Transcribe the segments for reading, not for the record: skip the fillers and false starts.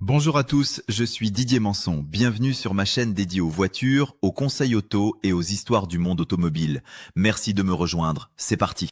Bonjour à tous, je suis Didier Manson. Bienvenue sur ma chaîne dédiée aux voitures, aux conseils auto et aux histoires du monde automobile. Merci de me rejoindre. C'est parti.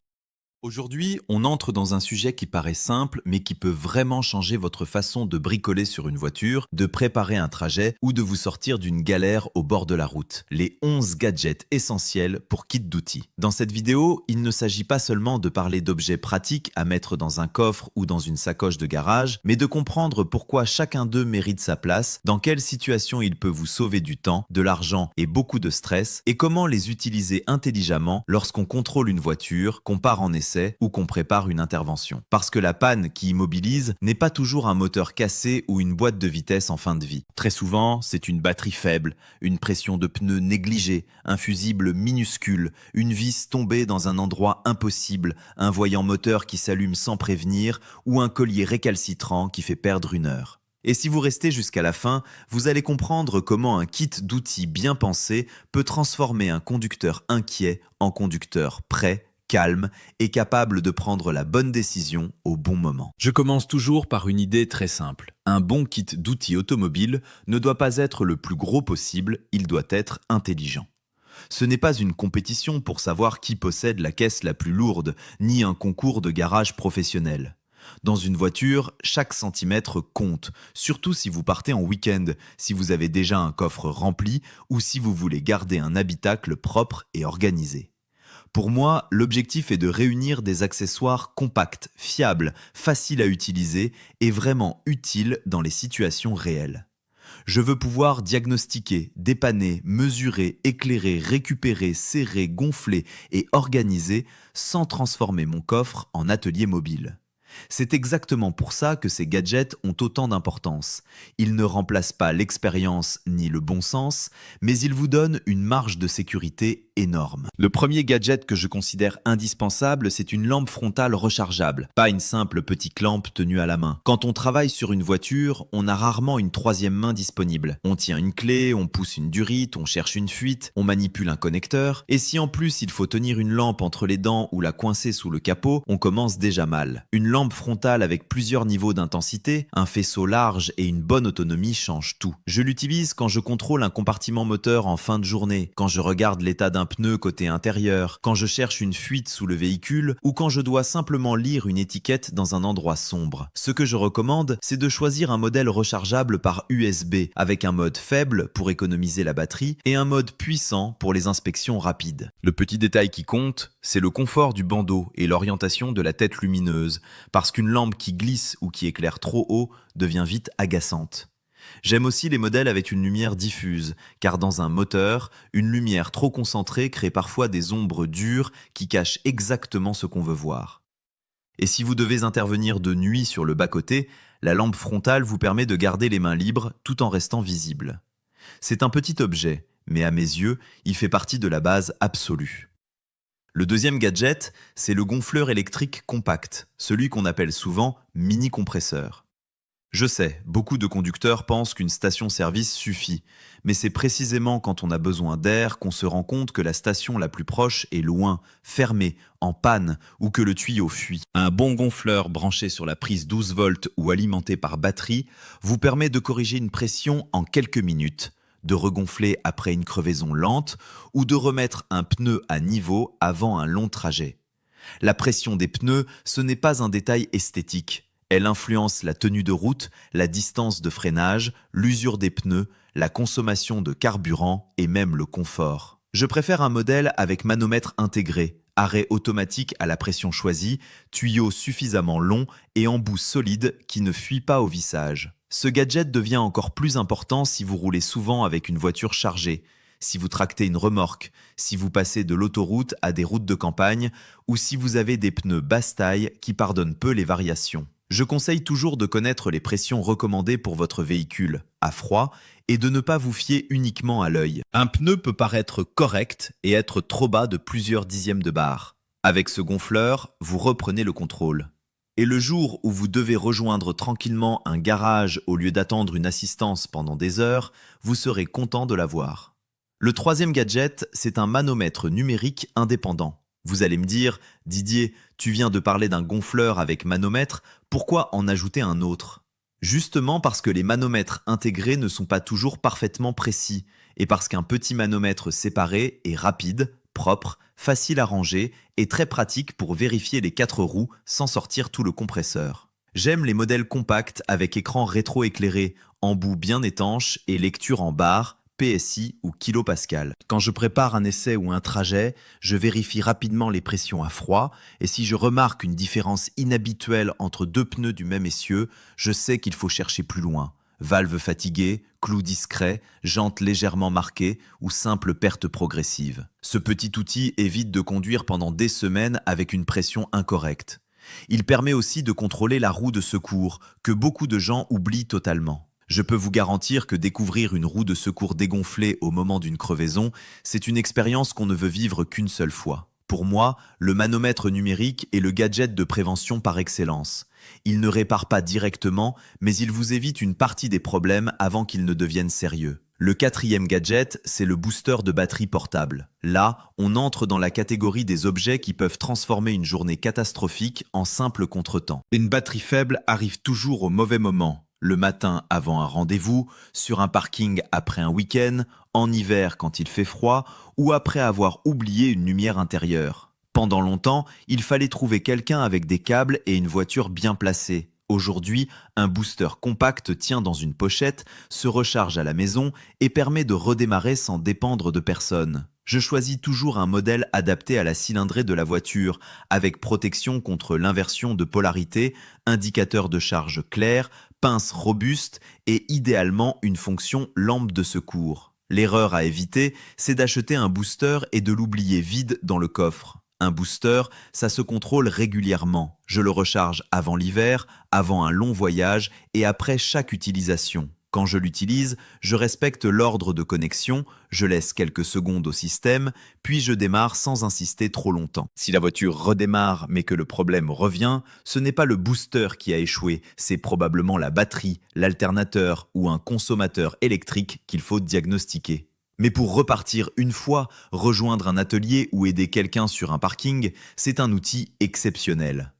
Aujourd'hui, on entre dans un sujet qui paraît simple, mais qui peut vraiment changer votre façon de bricoler sur une voiture, de préparer un trajet ou de vous sortir d'une galère au bord de la route. Les 11 gadgets essentiels pour kit d'outils. Dans cette vidéo, il ne s'agit pas seulement de parler d'objets pratiques à mettre dans un coffre ou dans une sacoche de garage, mais de comprendre pourquoi chacun d'eux mérite sa place, dans quelle situation il peut vous sauver du temps, de l'argent et beaucoup de stress, et comment les utiliser intelligemment lorsqu'on contrôle une voiture, qu'on part en essai ou qu'on prépare une intervention. Parce que la panne qui immobilise n'est pas toujours un moteur cassé ou une boîte de vitesse en fin de vie. Très souvent, c'est une batterie faible, une pression de pneus négligée, un fusible minuscule, une vis tombée dans un endroit impossible, un voyant moteur qui s'allume sans prévenir ou un collier récalcitrant qui fait perdre une heure. Et si vous restez jusqu'à la fin, vous allez comprendre comment un kit d'outils bien pensé peut transformer un conducteur inquiet en conducteur prêt, calme et capable de prendre la bonne décision au bon moment. Je commence toujours par une idée très simple. Un bon kit d'outils automobile ne doit pas être le plus gros possible, il doit être intelligent. Ce n'est pas une compétition pour savoir qui possède la caisse la plus lourde, ni un concours de garage professionnel. Dans une voiture, chaque centimètre compte, surtout si vous partez en week-end, si vous avez déjà un coffre rempli ou si vous voulez garder un habitacle propre et organisé. Pour moi, l'objectif est de réunir des accessoires compacts, fiables, faciles à utiliser et vraiment utiles dans les situations réelles. Je veux pouvoir diagnostiquer, dépanner, mesurer, éclairer, récupérer, serrer, gonfler et organiser sans transformer mon coffre en atelier mobile. C'est exactement pour ça que ces gadgets ont autant d'importance. Ils ne remplacent pas l'expérience ni le bon sens, mais ils vous donnent une marge de sécurité énorme. Le premier gadget que je considère indispensable, c'est une lampe frontale rechargeable, pas une simple petite lampe tenue à la main. Quand on travaille sur une voiture, on a rarement une troisième main disponible. On tient une clé, on pousse une durite, on cherche une fuite, on manipule un connecteur, et si en plus il faut tenir une lampe entre les dents ou la coincer sous le capot, on commence déjà mal. Une lampe frontale avec plusieurs niveaux d'intensité, un faisceau large et une bonne autonomie change tout. Je l'utilise quand je contrôle un compartiment moteur en fin de journée, quand je regarde l'état d'un pneu côté intérieur, quand je cherche une fuite sous le véhicule ou quand je dois simplement lire une étiquette dans un endroit sombre. Ce que je recommande, c'est de choisir un modèle rechargeable par USB avec un mode faible pour économiser la batterie et un mode puissant pour les inspections rapides. Le petit détail qui compte, c'est le confort du bandeau et l'orientation de la tête lumineuse, parce qu'une lampe qui glisse ou qui éclaire trop haut devient vite agaçante. J'aime aussi les modèles avec une lumière diffuse, car dans un moteur, une lumière trop concentrée crée parfois des ombres dures qui cachent exactement ce qu'on veut voir. Et si vous devez intervenir de nuit sur le bas-côté, la lampe frontale vous permet de garder les mains libres tout en restant visible. C'est un petit objet, mais à mes yeux, il fait partie de la base absolue. Le deuxième gadget, c'est le gonfleur électrique compact, celui qu'on appelle souvent mini-compresseur. Je sais, beaucoup de conducteurs pensent qu'une station-service suffit, mais c'est précisément quand on a besoin d'air qu'on se rend compte que la station la plus proche est loin, fermée, en panne ou que le tuyau fuit. Un bon gonfleur branché sur la prise 12 volts ou alimenté par batterie vous permet de corriger une pression en quelques minutes, de regonfler après une crevaison lente ou de remettre un pneu à niveau avant un long trajet. La pression des pneus, ce n'est pas un détail esthétique. Elle influence la tenue de route, la distance de freinage, l'usure des pneus, la consommation de carburant et même le confort. Je préfère un modèle avec manomètre intégré, arrêt automatique à la pression choisie, tuyau suffisamment long et embout solide qui ne fuit pas au vissage. Ce gadget devient encore plus important si vous roulez souvent avec une voiture chargée, si vous tractez une remorque, si vous passez de l'autoroute à des routes de campagne ou si vous avez des pneus basse taille qui pardonnent peu les variations. Je conseille toujours de connaître les pressions recommandées pour votre véhicule, à froid, et de ne pas vous fier uniquement à l'œil. Un pneu peut paraître correct et être trop bas de plusieurs dixièmes de bar. Avec ce gonfleur, vous reprenez le contrôle. Et le jour où vous devez rejoindre tranquillement un garage au lieu d'attendre une assistance pendant des heures, vous serez content de l'avoir. Le troisième gadget, c'est un manomètre numérique indépendant. Vous allez me dire, Didier, tu viens de parler d'un gonfleur avec manomètre, pourquoi en ajouter un autre ? Justement parce que les manomètres intégrés ne sont pas toujours parfaitement précis, et parce qu'un petit manomètre séparé est rapide, propre, facile à ranger et très pratique pour vérifier les 4 roues sans sortir tout le compresseur. J'aime les modèles compacts avec écran rétro-éclairé, embout bien étanche et lecture en bar, PSI ou kilopascal. Quand je prépare un essai ou un trajet, je vérifie rapidement les pressions à froid et si je remarque une différence inhabituelle entre 2 pneus du même essieu, je sais qu'il faut chercher plus loin. Valve fatiguée, clous discrets, jantes légèrement marquées ou simple perte progressive. Ce petit outil évite de conduire pendant des semaines avec une pression incorrecte. Il permet aussi de contrôler la roue de secours, que beaucoup de gens oublient totalement. Je peux vous garantir que découvrir une roue de secours dégonflée au moment d'une crevaison, c'est une expérience qu'on ne veut vivre qu'une seule fois. Pour moi, le manomètre numérique est le gadget de prévention par excellence. Il ne répare pas directement, mais il vous évite une partie des problèmes avant qu'ils ne deviennent sérieux. Le 4e gadget, c'est le booster de batterie portable. Là, on entre dans la catégorie des objets qui peuvent transformer une journée catastrophique en simple contretemps. Une batterie faible arrive toujours au mauvais moment. Le matin avant un rendez-vous, sur un parking après un week-end, en hiver quand il fait froid ou après avoir oublié une lumière intérieure. Pendant longtemps, il fallait trouver quelqu'un avec des câbles et une voiture bien placée. Aujourd'hui, un booster compact tient dans une pochette, se recharge à la maison et permet de redémarrer sans dépendre de personne. Je choisis toujours un modèle adapté à la cylindrée de la voiture, avec protection contre l'inversion de polarité, indicateur de charge clair, pince robuste et idéalement une fonction lampe de secours. L'erreur à éviter, c'est d'acheter un booster et de l'oublier vide dans le coffre. Un booster, ça se contrôle régulièrement. Je le recharge avant l'hiver, avant un long voyage et après chaque utilisation. Quand je l'utilise, je respecte l'ordre de connexion, je laisse quelques secondes au système, puis je démarre sans insister trop longtemps. Si la voiture redémarre mais que le problème revient, ce n'est pas le booster qui a échoué, c'est probablement la batterie, l'alternateur ou un consommateur électrique qu'il faut diagnostiquer. Mais pour repartir une fois, rejoindre un atelier ou aider quelqu'un sur un parking, c'est un outil exceptionnel.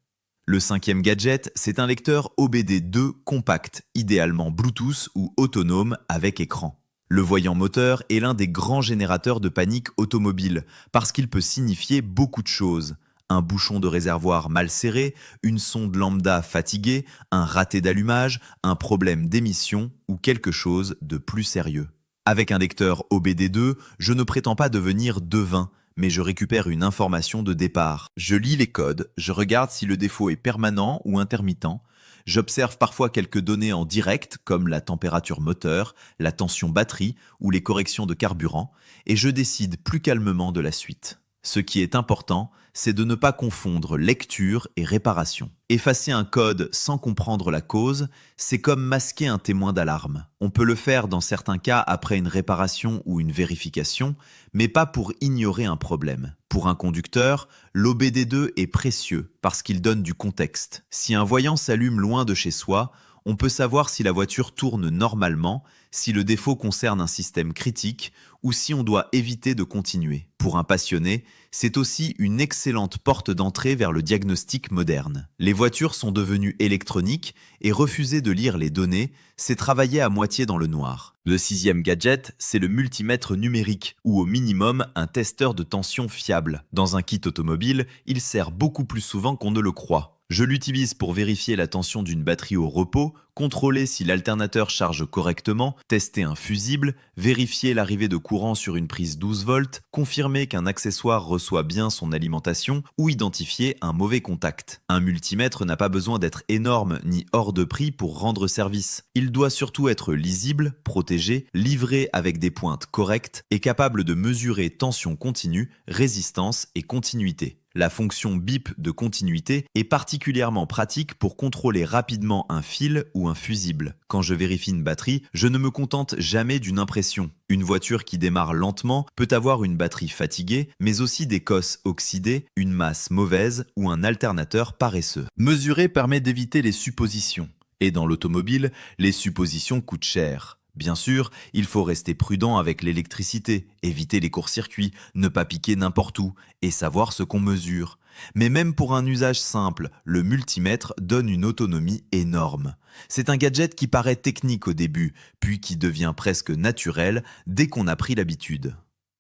Le 5e gadget, c'est un lecteur OBD2 compact, idéalement Bluetooth ou autonome avec écran. Le voyant moteur est l'un des grands générateurs de panique automobile, parce qu'il peut signifier beaucoup de choses. Un bouchon de réservoir mal serré, une sonde lambda fatiguée, un raté d'allumage, un problème d'émission ou quelque chose de plus sérieux. Avec un lecteur OBD2, je ne prétends pas devenir devin, mais je récupère une information de départ. Je lis les codes, je regarde si le défaut est permanent ou intermittent, j'observe parfois quelques données en direct comme la température moteur, la tension batterie ou les corrections de carburant, et je décide plus calmement de la suite. Ce qui est important, c'est de ne pas confondre lecture et réparation. Effacer un code sans comprendre la cause, c'est comme masquer un témoin d'alarme. On peut le faire dans certains cas après une réparation ou une vérification, mais pas pour ignorer un problème. Pour un conducteur, l'OBD2 est précieux parce qu'il donne du contexte. Si un voyant s'allume loin de chez soi, on peut savoir si la voiture tourne normalement, si le défaut concerne un système critique ou si on doit éviter de continuer. Pour un passionné, c'est aussi une excellente porte d'entrée vers le diagnostic moderne. Les voitures sont devenues électroniques et refuser de lire les données, c'est travailler à moitié dans le noir. Le 6e gadget, c'est le multimètre numérique ou au minimum un testeur de tension fiable. Dans un kit automobile, il sert beaucoup plus souvent qu'on ne le croit. Je l'utilise pour vérifier la tension d'une batterie au repos, contrôler si l'alternateur charge correctement, tester un fusible, vérifier l'arrivée de courant sur une prise 12 volts, confirmer qu'un accessoire reçoit bien son alimentation ou identifier un mauvais contact. Un multimètre n'a pas besoin d'être énorme ni hors de prix pour rendre service. Il doit surtout être lisible, protégé, livré avec des pointes correctes et capable de mesurer tension continue, résistance et continuité. La fonction bip de continuité est particulièrement pratique pour contrôler rapidement un fil ou un fusible. Quand je vérifie une batterie, je ne me contente jamais d'une impression. Une voiture qui démarre lentement peut avoir une batterie fatiguée, mais aussi des cosses oxydées, une masse mauvaise ou un alternateur paresseux. Mesurer permet d'éviter les suppositions. Et dans l'automobile, les suppositions coûtent cher. Bien sûr, il faut rester prudent avec l'électricité, éviter les courts-circuits, ne pas piquer n'importe où et savoir ce qu'on mesure. Mais même pour un usage simple, le multimètre donne une autonomie énorme. C'est un gadget qui paraît technique au début, puis qui devient presque naturel dès qu'on a pris l'habitude.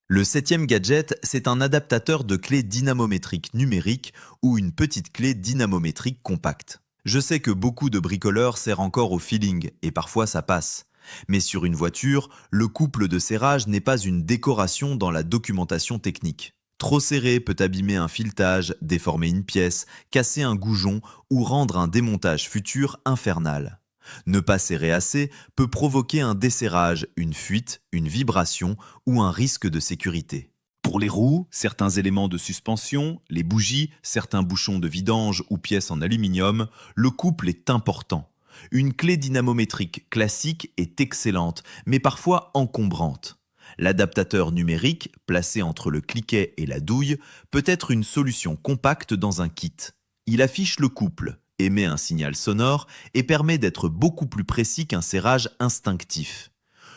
Le septième gadget, c'est un adaptateur de clé dynamométrique numérique ou une petite clé dynamométrique compacte. Je sais que beaucoup de bricoleurs serrent encore au feeling et parfois ça passe. Mais sur une voiture, le couple de serrage n'est pas une décoration dans la documentation technique. Trop serré peut abîmer un filetage, déformer une pièce, casser un goujon ou rendre un démontage futur infernal. Ne pas serrer assez peut provoquer un desserrage, une fuite, une vibration ou un risque de sécurité. Pour les roues, certains éléments de suspension, les bougies, certains bouchons de vidange ou pièces en aluminium, le couple est important. Une clé dynamométrique classique est excellente, mais parfois encombrante. L'adaptateur numérique, placé entre le cliquet et la douille, peut être une solution compacte dans un kit. Il affiche le couple, émet un signal sonore et permet d'être beaucoup plus précis qu'un serrage instinctif.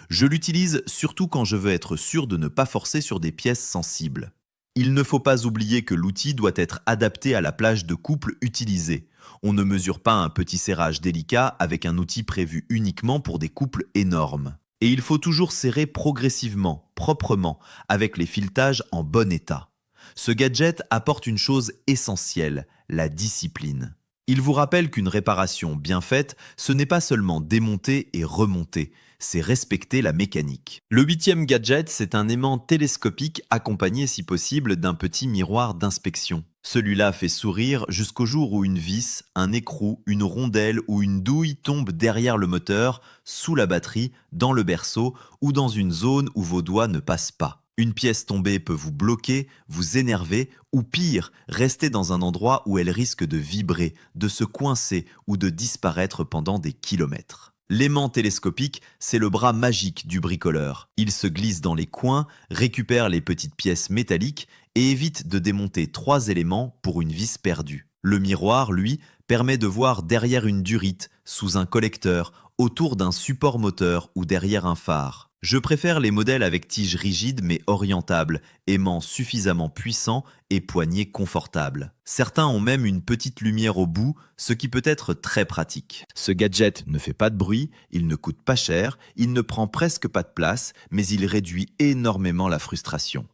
Je l'utilise surtout quand je veux être sûr de ne pas forcer sur des pièces sensibles. Il ne faut pas oublier que l'outil doit être adapté à la plage de couple utilisée. On ne mesure pas un petit serrage délicat avec un outil prévu uniquement pour des couples énormes. Et il faut toujours serrer progressivement, proprement, avec les filetages en bon état. Ce gadget apporte une chose essentielle, la discipline. Il vous rappelle qu'une réparation bien faite, ce n'est pas seulement démonter et remonter, c'est respecter la mécanique. Le huitième gadget, c'est un aimant télescopique accompagné si possible d'un petit miroir d'inspection. Celui-là fait sourire jusqu'au jour où une vis, un écrou, une rondelle ou une douille tombe derrière le moteur, sous la batterie, dans le berceau ou dans une zone où vos doigts ne passent pas. Une pièce tombée peut vous bloquer, vous énerver ou pire, rester dans un endroit où elle risque de vibrer, de se coincer ou de disparaître pendant des kilomètres. L'aimant télescopique, c'est le bras magique du bricoleur. Il se glisse dans les coins, récupère les petites pièces métalliques et évite de démonter 3 éléments pour une vis perdue. Le miroir, lui, permet de voir derrière une durite, sous un collecteur, autour d'un support moteur ou derrière un phare. Je préfère les modèles avec tige rigide mais orientable, aimant suffisamment puissant et poignée confortable. Certains ont même une petite lumière au bout, ce qui peut être très pratique. Ce gadget ne fait pas de bruit, il ne coûte pas cher, il ne prend presque pas de place, mais il réduit énormément la frustration.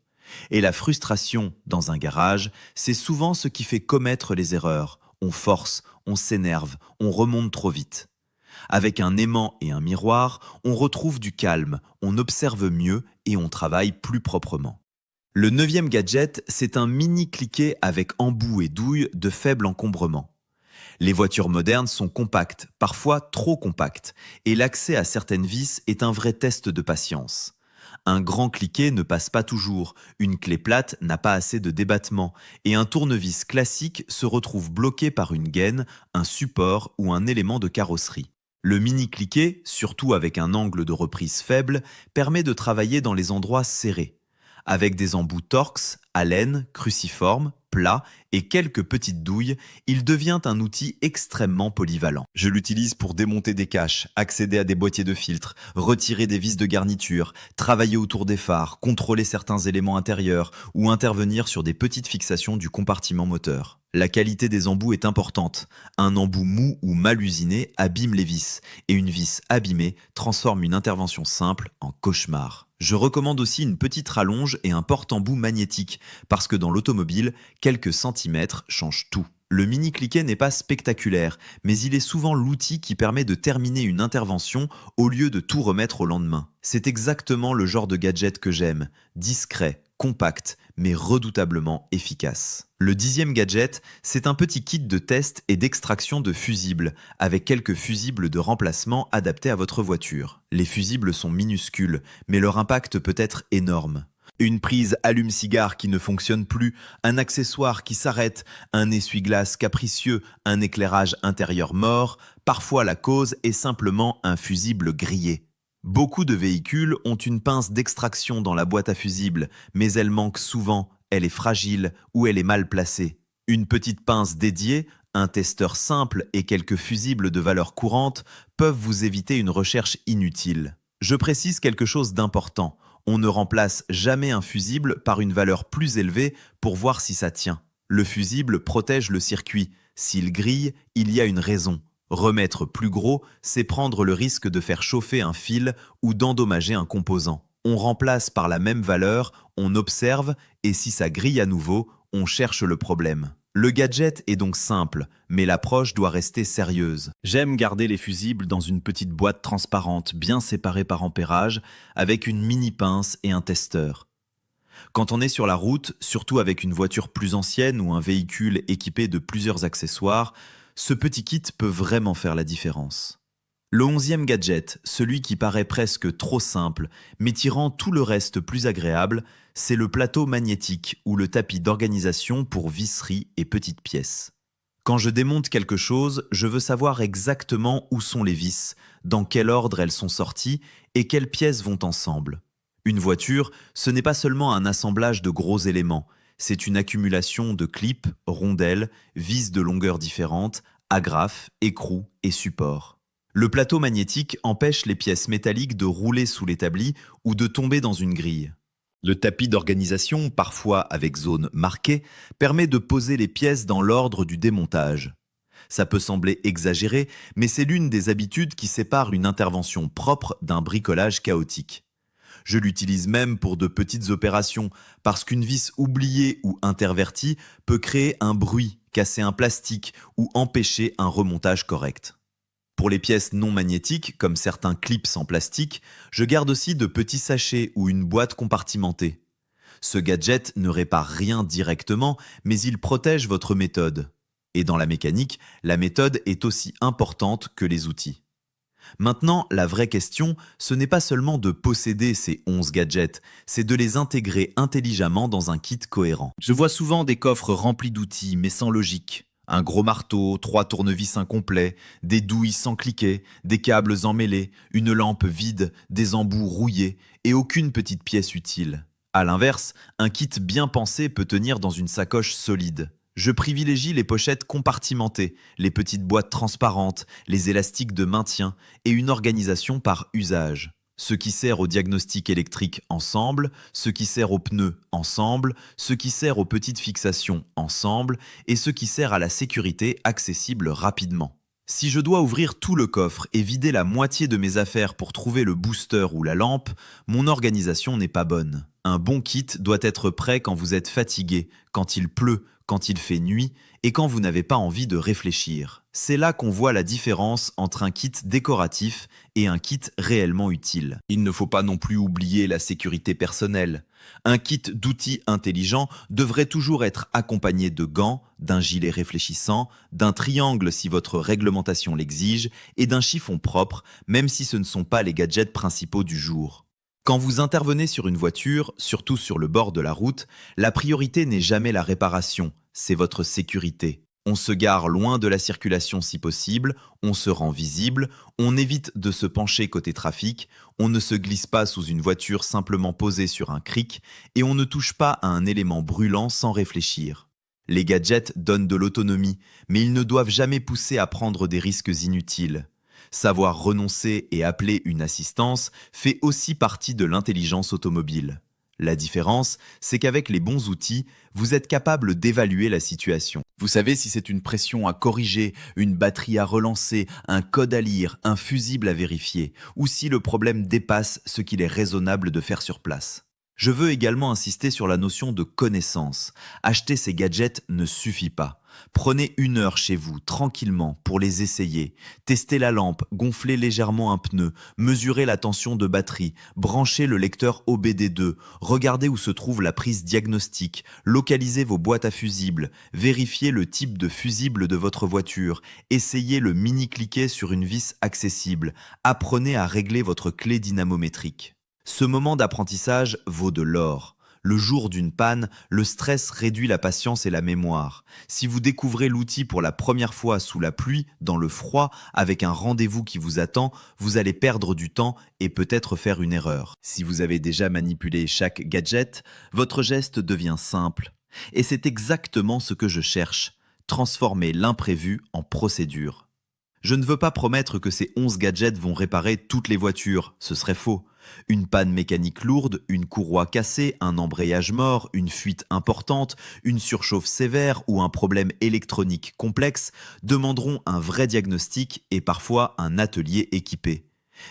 Et la frustration, dans un garage, c'est souvent ce qui fait commettre les erreurs. On force, on s'énerve, on remonte trop vite. Avec un aimant et un miroir, on retrouve du calme, on observe mieux et on travaille plus proprement. Le 9e gadget, c'est un mini cliquet avec embout et douille de faible encombrement. Les voitures modernes sont compactes, parfois trop compactes, et l'accès à certaines vis est un vrai test de patience. Un grand cliquet ne passe pas toujours, une clé plate n'a pas assez de débattement, et un tournevis classique se retrouve bloqué par une gaine, un support ou un élément de carrosserie. Le mini-cliquet, surtout avec un angle de reprise faible, permet de travailler dans les endroits serrés. Avec des embouts torx, alène, cruciformes, plats et quelques petites douilles, il devient un outil extrêmement polyvalent. Je l'utilise pour démonter des caches, accéder à des boîtiers de filtres, retirer des vis de garniture, travailler autour des phares, contrôler certains éléments intérieurs ou intervenir sur des petites fixations du compartiment moteur. La qualité des embouts est importante. Un embout mou ou mal usiné abîme les vis, et une vis abîmée transforme une intervention simple en cauchemar. Je recommande aussi une petite rallonge et un porte-embout magnétique, parce que dans l'automobile, quelques centimètres changent tout. Le mini-cliquet n'est pas spectaculaire, mais il est souvent l'outil qui permet de terminer une intervention au lieu de tout remettre au lendemain. C'est exactement le genre de gadget que j'aime, discret, compact, mais redoutablement efficace. Le 10e gadget, c'est un petit kit de test et d'extraction de fusibles, avec quelques fusibles de remplacement adaptés à votre voiture. Les fusibles sont minuscules, mais leur impact peut être énorme. Une prise allume-cigare qui ne fonctionne plus, un accessoire qui s'arrête, un essuie-glace capricieux, un éclairage intérieur mort, parfois la cause est simplement un fusible grillé. Beaucoup de véhicules ont une pince d'extraction dans la boîte à fusibles, mais elle manque souvent, elle est fragile ou elle est mal placée. Une petite pince dédiée, un testeur simple et quelques fusibles de valeur courante peuvent vous éviter une recherche inutile. Je précise quelque chose d'important. On ne remplace jamais un fusible par une valeur plus élevée pour voir si ça tient. Le fusible protège le circuit. S'il grille, il y a une raison. Remettre plus gros, c'est prendre le risque de faire chauffer un fil ou d'endommager un composant. On remplace par la même valeur, on observe, et si ça grille à nouveau, on cherche le problème. Le gadget est donc simple, mais l'approche doit rester sérieuse. J'aime garder les fusibles dans une petite boîte transparente, bien séparée par ampérage, avec une mini pince et un testeur. Quand on est sur la route, surtout avec une voiture plus ancienne ou un véhicule équipé de plusieurs accessoires, ce petit kit peut vraiment faire la différence. Le 11e gadget, celui qui paraît presque trop simple, mais qui rend tout le reste plus agréable, c'est le plateau magnétique ou le tapis d'organisation pour visseries et petites pièces. Quand je démonte quelque chose, je veux savoir exactement où sont les vis, dans quel ordre elles sont sorties et quelles pièces vont ensemble. Une voiture, ce n'est pas seulement un assemblage de gros éléments, c'est une accumulation de clips, rondelles, vis de longueurs différentes, agrafes, écrous et supports. Le plateau magnétique empêche les pièces métalliques de rouler sous l'établi ou de tomber dans une grille. Le tapis d'organisation, parfois avec zone marquée, permet de poser les pièces dans l'ordre du démontage. Ça peut sembler exagéré, mais c'est l'une des habitudes qui sépare une intervention propre d'un bricolage chaotique. Je l'utilise même pour de petites opérations, parce qu'une vis oubliée ou intervertie peut créer un bruit, casser un plastique ou empêcher un remontage correct. Pour les pièces non magnétiques, comme certains clips en plastique, je garde aussi de petits sachets ou une boîte compartimentée. Ce gadget ne répare rien directement, mais il protège votre méthode. Et dans la mécanique, la méthode est aussi importante que les outils. Maintenant, la vraie question, ce n'est pas seulement de posséder ces 11 gadgets, c'est de les intégrer intelligemment dans un kit cohérent. Je vois souvent des coffres remplis d'outils, mais sans logique. Un gros marteau, 3 tournevis incomplets, des douilles sans cliquet, des câbles emmêlés, une lampe vide, des embouts rouillés et aucune petite pièce utile. A l'inverse, un kit bien pensé peut tenir dans une sacoche solide. Je privilégie les pochettes compartimentées, les petites boîtes transparentes, les élastiques de maintien et une organisation par usage. Ce qui sert au diagnostic électrique ensemble, ce qui sert aux pneus ensemble, ce qui sert aux petites fixations ensemble et ce qui sert à la sécurité accessible rapidement. Si je dois ouvrir tout le coffre et vider la moitié de mes affaires pour trouver le booster ou la lampe, mon organisation n'est pas bonne. Un bon kit doit être prêt quand vous êtes fatigué, quand il pleut, quand il fait nuit et quand vous n'avez pas envie de réfléchir. C'est là qu'on voit la différence entre un kit décoratif et un kit réellement utile. Il ne faut pas non plus oublier la sécurité personnelle. Un kit d'outils intelligents devrait toujours être accompagné de gants, d'un gilet réfléchissant, d'un triangle si votre réglementation l'exige et d'un chiffon propre, même si ce ne sont pas les gadgets principaux du jour. Quand vous intervenez sur une voiture, surtout sur le bord de la route, la priorité n'est jamais la réparation, c'est votre sécurité. On se gare loin de la circulation si possible, on se rend visible, on évite de se pencher côté trafic, on ne se glisse pas sous une voiture simplement posée sur un cric et on ne touche pas à un élément brûlant sans réfléchir. Les gadgets donnent de l'autonomie, mais ils ne doivent jamais pousser à prendre des risques inutiles. Savoir renoncer et appeler une assistance fait aussi partie de l'intelligence automobile. La différence, c'est qu'avec les bons outils, vous êtes capable d'évaluer la situation. Vous savez si c'est une pression à corriger, une batterie à relancer, un code à lire, un fusible à vérifier, ou si le problème dépasse ce qu'il est raisonnable de faire sur place. Je veux également insister sur la notion de connaissance. Acheter ces gadgets ne suffit pas. Prenez 1 heure chez vous, tranquillement, pour les essayer. Testez la lampe, gonflez légèrement un pneu, mesurez la tension de batterie, branchez le lecteur OBD2, regardez où se trouve la prise diagnostique, localisez vos boîtes à fusibles, vérifiez le type de fusible de votre voiture, essayez le mini-cliquet sur une vis accessible, apprenez à régler votre clé dynamométrique. Ce moment d'apprentissage vaut de l'or. Le jour d'une panne, le stress réduit la patience et la mémoire. Si vous découvrez l'outil pour la première fois sous la pluie, dans le froid, avec un rendez-vous qui vous attend, vous allez perdre du temps et peut-être faire une erreur. Si vous avez déjà manipulé chaque gadget, votre geste devient simple. Et c'est exactement ce que je cherche, transformer l'imprévu en procédure. Je ne veux pas promettre que ces 11 gadgets vont réparer toutes les voitures, ce serait faux. Une panne mécanique lourde, une courroie cassée, un embrayage mort, une fuite importante, une surchauffe sévère ou un problème électronique complexe demanderont un vrai diagnostic et parfois un atelier équipé.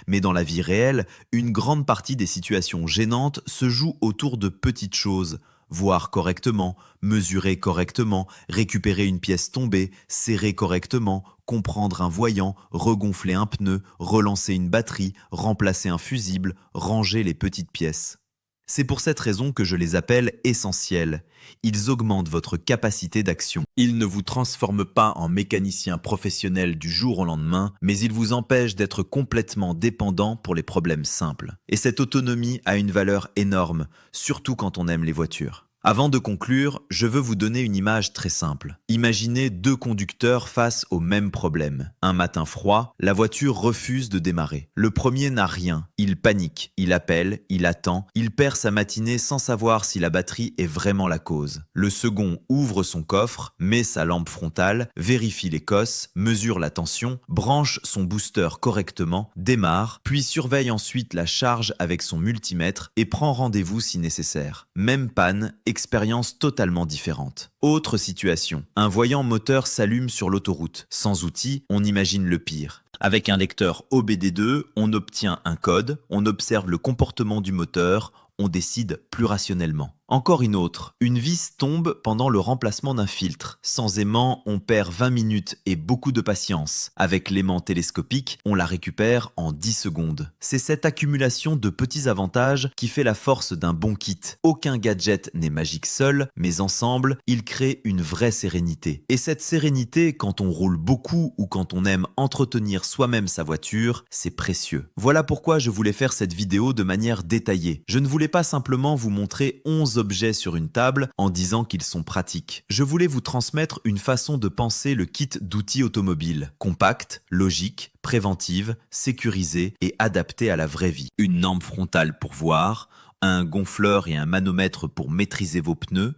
Mais dans la vie réelle, une grande partie des situations gênantes se joue autour de petites choses. Voir correctement, mesurer correctement, récupérer une pièce tombée, serrer correctement, comprendre un voyant, regonfler un pneu, relancer une batterie, remplacer un fusible, ranger les petites pièces. C'est pour cette raison que je les appelle essentiels. Ils augmentent votre capacité d'action. Ils ne vous transforment pas en mécanicien professionnel du jour au lendemain, mais ils vous empêchent d'être complètement dépendant pour les problèmes simples. Et cette autonomie a une valeur énorme, surtout quand on aime les voitures. Avant de conclure, je veux vous donner une image très simple. Imaginez deux conducteurs face au même problème. Un matin froid, la voiture refuse de démarrer. Le premier n'a rien, il panique, il appelle, il attend, il perd sa matinée sans savoir si la batterie est vraiment la cause. Le second ouvre son coffre, met sa lampe frontale, vérifie les cosses, mesure la tension, branche son booster correctement, démarre, puis surveille ensuite la charge avec son multimètre et prend rendez-vous si nécessaire. Même panne, expérience totalement différente. Autre situation, un voyant moteur s'allume sur l'autoroute. Sans outil, on imagine le pire. Avec un lecteur OBD2, on obtient un code, on observe le comportement du moteur, on décide plus rationnellement. Encore une autre, une vis tombe pendant le remplacement d'un filtre. Sans aimant, on perd 20 minutes et beaucoup de patience. Avec l'aimant télescopique, on la récupère en 10 secondes. C'est cette accumulation de petits avantages qui fait la force d'un bon kit. Aucun gadget n'est magique seul, mais ensemble, ils créent une vraie sérénité. Et cette sérénité, quand on roule beaucoup ou quand on aime entretenir soi-même sa voiture, c'est précieux. Voilà pourquoi je voulais faire cette vidéo de manière détaillée. Je ne voulais pas simplement vous montrer 11 objets sur une table en disant qu'ils sont pratiques. Je voulais vous transmettre une façon de penser le kit d'outils automobiles. Compact, logique, préventive, sécurisée et adaptée à la vraie vie. Une lampe frontale pour voir, un gonfleur et un manomètre pour maîtriser vos pneus,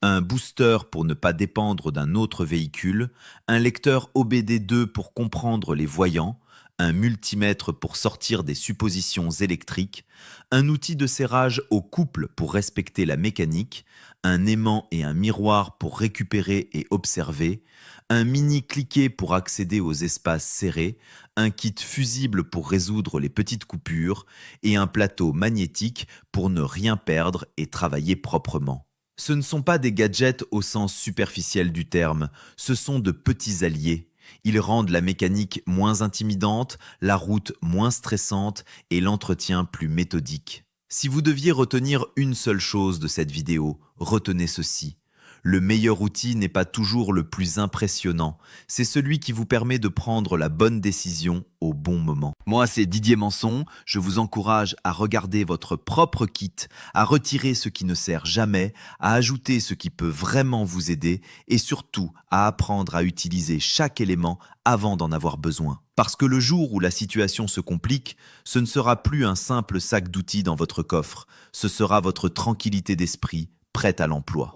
un booster pour ne pas dépendre d'un autre véhicule, un lecteur OBD2 pour comprendre les voyants, un multimètre pour sortir des suppositions électriques, un outil de serrage au couple pour respecter la mécanique, un aimant et un miroir pour récupérer et observer, un mini cliquet pour accéder aux espaces serrés, un kit fusible pour résoudre les petites coupures et un plateau magnétique pour ne rien perdre et travailler proprement. Ce ne sont pas des gadgets au sens superficiel du terme, ce sont de petits alliés. Ils rendent la mécanique moins intimidante, la route moins stressante et l'entretien plus méthodique. Si vous deviez retenir une seule chose de cette vidéo, retenez ceci. Le meilleur outil n'est pas toujours le plus impressionnant, c'est celui qui vous permet de prendre la bonne décision au bon moment. Moi, c'est Didier Manson, je vous encourage à regarder votre propre kit, à retirer ce qui ne sert jamais, à ajouter ce qui peut vraiment vous aider et surtout à apprendre à utiliser chaque élément avant d'en avoir besoin. Parce que le jour où la situation se complique, ce ne sera plus un simple sac d'outils dans votre coffre, ce sera votre tranquillité d'esprit prête à l'emploi.